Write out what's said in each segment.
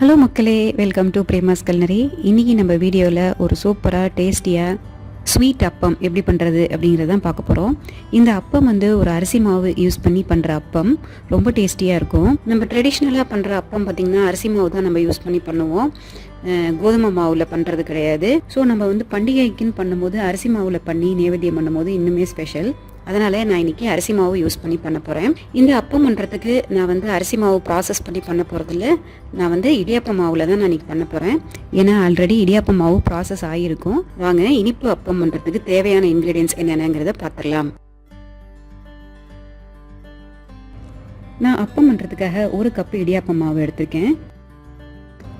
Hello மக்களே, welcome to Prema's culinary. இன்றைக்கி நம்ம வீடியோவில் ஒரு சூப்பராக டேஸ்டியாக ஸ்வீட் அப்பம் எப்படி பண்ணுறது அப்படிங்கிறதான் பார்க்க போகிறோம். இந்த அப்பம் ஒரு அரிசி மாவு யூஸ் பண்ணி பண்ணுற அப்பம் ரொம்ப டேஸ்டியாக இருக்கும். நம்ம ட்ரெடிஷ்னலாக பண்ணுற அப்பம் பார்த்திங்கன்னா அரிசி மாவு தான் நம்ம யூஸ் பண்ணி பண்ணுவோம், கோதுமை மாவில் பண்ணுறது கிடையாது. ஸோ நம்ம பண்டிகைக்குன்னு பண்ணும்போது அரிசி மாவில் பண்ணி நைவேத்தியம் பண்ணும்போது இன்னுமே ஸ்பெஷல். அதனால் நான் இன்றைக்கி அரிசி மாவு யூஸ் பண்ணி பண்ண போகிறேன். இந்த அப்பம் பண்ணுறதுக்கு நான் அரிசி மாவு ப்ராசஸ் பண்ணி பண்ண போகிறதில்ல. நான் இடியாப்பம் மாவில் தான் நான் இன்றைக்கி பண்ண போகிறேன். ஏன்னா ஆல்ரெடி இடியாப்பம் மாவு ப்ராசஸ் ஆகியிருக்கும். வாங்க இனிப்பு அப்பம் பண்ணுறதுக்கு தேவையான இன்க்ரீடியன்ஸ் என்னென்னங்கிறத பார்த்துடலாம். நான் அப்பம் பண்ணுறதுக்காக 1 கப்பு இடியாப்பம் மாவு எடுத்திருக்கேன்,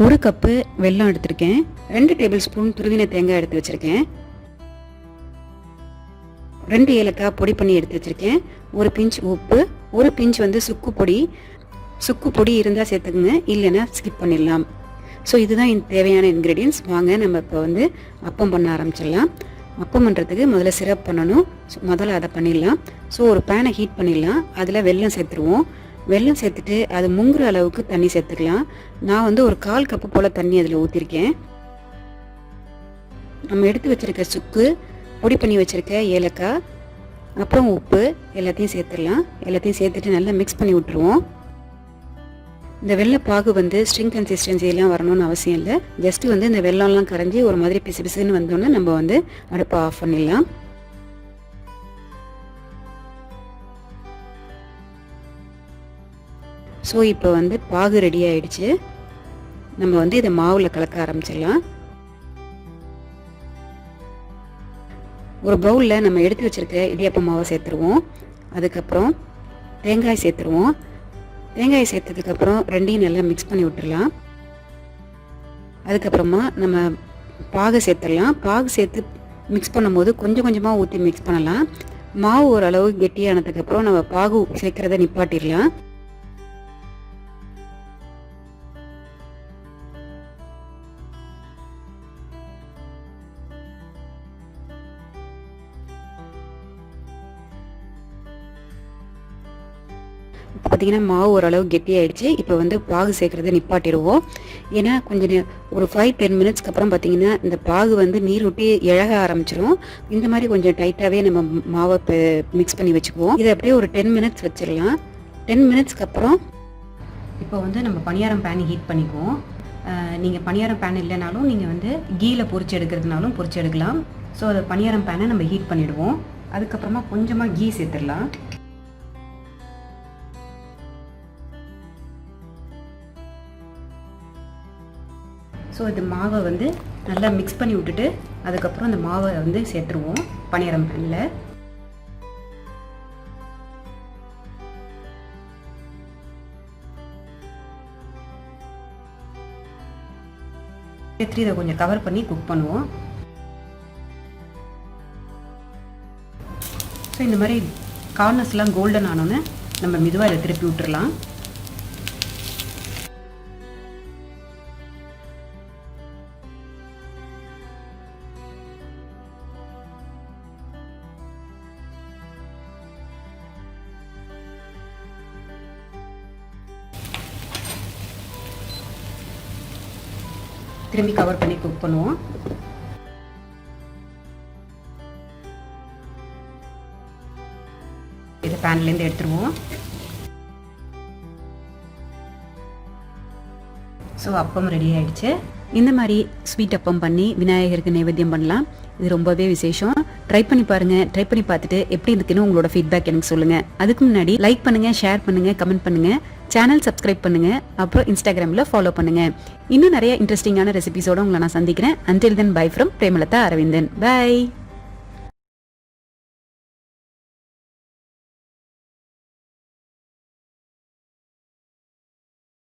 1 கப்பு வெல்லம் எடுத்திருக்கேன், 2 டேபிள் ஸ்பூன் துருவின தேங்காய் எடுத்து வச்சுருக்கேன், 2 ஏலக்காய் பொடி பண்ணி எடுத்து வச்சுருக்கேன், 1 பிஞ்ச் உப்பு, 1 பிஞ்ச் சுக்கு பொடி இருந்தால் சேர்த்துக்குங்க, இல்லைன்னா ஸ்கிப் பண்ணிடலாம். ஸோ இதுதான் தேவையான இன்க்ரீடியன்ஸ். வாங்க நம்ம இப்போ அப்பம் பண்ண ஆரம்பிச்சிடலாம். அப்பம் பண்ணுறதுக்கு முதல்ல சிரப் பண்ணணும். முதல்ல அதை பண்ணிடலாம். ஸோ ஒரு பேனை ஹீட் பண்ணிடலாம். அதில் வெல்லம் சேர்த்துருவோம். வெல்லம் சேர்த்துட்டு அது முங்குற அளவுக்கு தண்ணி சேர்த்துக்கலாம். நான் ஒரு 1/4 கப்பு போல் தண்ணி அதில் ஊற்றிருக்கேன். நம்ம எடுத்து வச்சுருக்க சுக்கு, பொடி பண்ணி வச்சுருக்க ஏலக்காய், அப்புறம் உப்பு எல்லாத்தையும் சேர்த்துடலாம். எல்லாத்தையும் சேர்த்துட்டு நல்லா மிக்ஸ் பண்ணி விட்டுருவோம். இந்த வெள்ளைப்பாகு ஸ்ட்ரிங் கன்சிஸ்டன்சியெல்லாம் வரணும்னு அவசியம் இல்லை. ஜஸ்ட்டு இந்த வெள்ளம்லாம் கரைஞ்சி ஒரு மாதிரி பிசு பிசுன்னு வந்தோன்னே நம்ம அடுப்பை ஆஃப் பண்ணிடலாம். ஸோ இப்போ பாகு ரெடி ஆகிடுச்சு. நம்ம இதை மாவில் கலக்க ஆரம்பிச்சிடலாம். ஒரு பவுலில் நம்ம எடுத்து வச்சுருக்க இடியாப்ப மாவை சேர்த்துருவோம். அதுக்கப்புறம் தேங்காய் சேர்த்துருவோம். தேங்காய் சேர்த்ததுக்கப்புறம் ரெண்டையும் நல்லா மிக்ஸ் பண்ணி விட்டுடலாம். அதுக்கப்புறமா நம்ம பாகு சேர்த்துடலாம். பாகு சேர்த்து மிக்ஸ் பண்ணும்போது கொஞ்சம் கொஞ்சமாக ஊற்றி மிக்ஸ் பண்ணலாம். மாவு ஓரளவு கெட்டியானதுக்கப்புறம் நம்ம பாகு சேர்க்குறத நிப்பாட்டிடலாம். இப்போ பார்த்திங்கன்னா மாவு ஓரளவு கெட்டியாகிடுச்சு. இப்போ பாகு சேர்க்குறத நிப்பாட்டிடுவோம். ஏன்னா கொஞ்சம் ஒரு 5-10 மினிட்ஸ்க்கு அப்புறம் பார்த்திங்கன்னா இந்த பாகு நீர் விட்டு இழக ஆரம்பிச்சிடும். இந்த மாதிரி கொஞ்சம் டைட்டாகவே நம்ம மாவை மிக்ஸ் பண்ணி வச்சுக்குவோம். இதை அப்படியே ஒரு 10 மினிட்ஸ் வச்சிடலாம். 10 மினிட்ஸ்க்கு அப்புறம் இப்போ நம்ம பனியாரம் பேன் ஹீட் பண்ணிக்குவோம். நீங்கள் பனியாரம் பேன் இல்லைனாலும் நீங்கள் கீயில் பொரிச்சு எடுக்கிறதுனாலும் பொரிச்சு எடுக்கலாம். ஸோ அதை பனியாரம் பேனை நம்ம ஹீட் பண்ணிவிடுவோம். அதுக்கப்புறமா கொஞ்சமாக கீ சேர்த்துடலாம். ஸோ இது மாவை நல்லா மிக்ஸ் பண்ணி விட்டுட்டு அதுக்கப்புறம் அந்த மாவை சேர்த்துருவோம் பனியாரம் பேனில். சேர்த்து இதை கொஞ்சம் கவர் பண்ணி குக் பண்ணுவோம். ஸோ இந்த மாதிரி கார்னர்ஸ்லாம் கோல்டன் ஆனோன்னு நம்ம மெதுவாக இதை திருப்பி விட்டுறலாம். திரும்பி கவர் பண்ணி குக் பண்ணுவோம். இதை பேன்லேருந்து எடுத்துருவோம். ஸோ அப்பம் ரெடி ஆகிடுச்சு. இந்த மாதிரி ஸ்வீட் அப்பம் பண்ணி விநாயகருக்கு நைவேத்தியம் பண்ணலாம். இது ரொம்பவே விசேஷம். ட்ரை பண்ணி பாருங்கள். ட்ரை பண்ணி பார்த்துட்டு எப்படி இருக்குன்னு உங்களோட ஃபீட்பேக் எனக்கு சொல்லுங்கள். அதுக்கு முன்னாடி லைக் பண்ணுங்கள், ஷேர் பண்ணுங்கள், கமெண்ட் பண்ணுங்கள், சேனல் சப்ஸ்கிரைப் பண்ணுங்கள், அப்புறம் இன்ஸ்டாகிராமில் ஃபாலோ பண்ணுங்கள். இன்னும் நிறைய இன்ட்ரெஸ்டிங்கான ரெசிபிஸோடு உங்களை நான் சந்திக்கிறேன். Until then, bye from Premalatha Aravindan. Bye.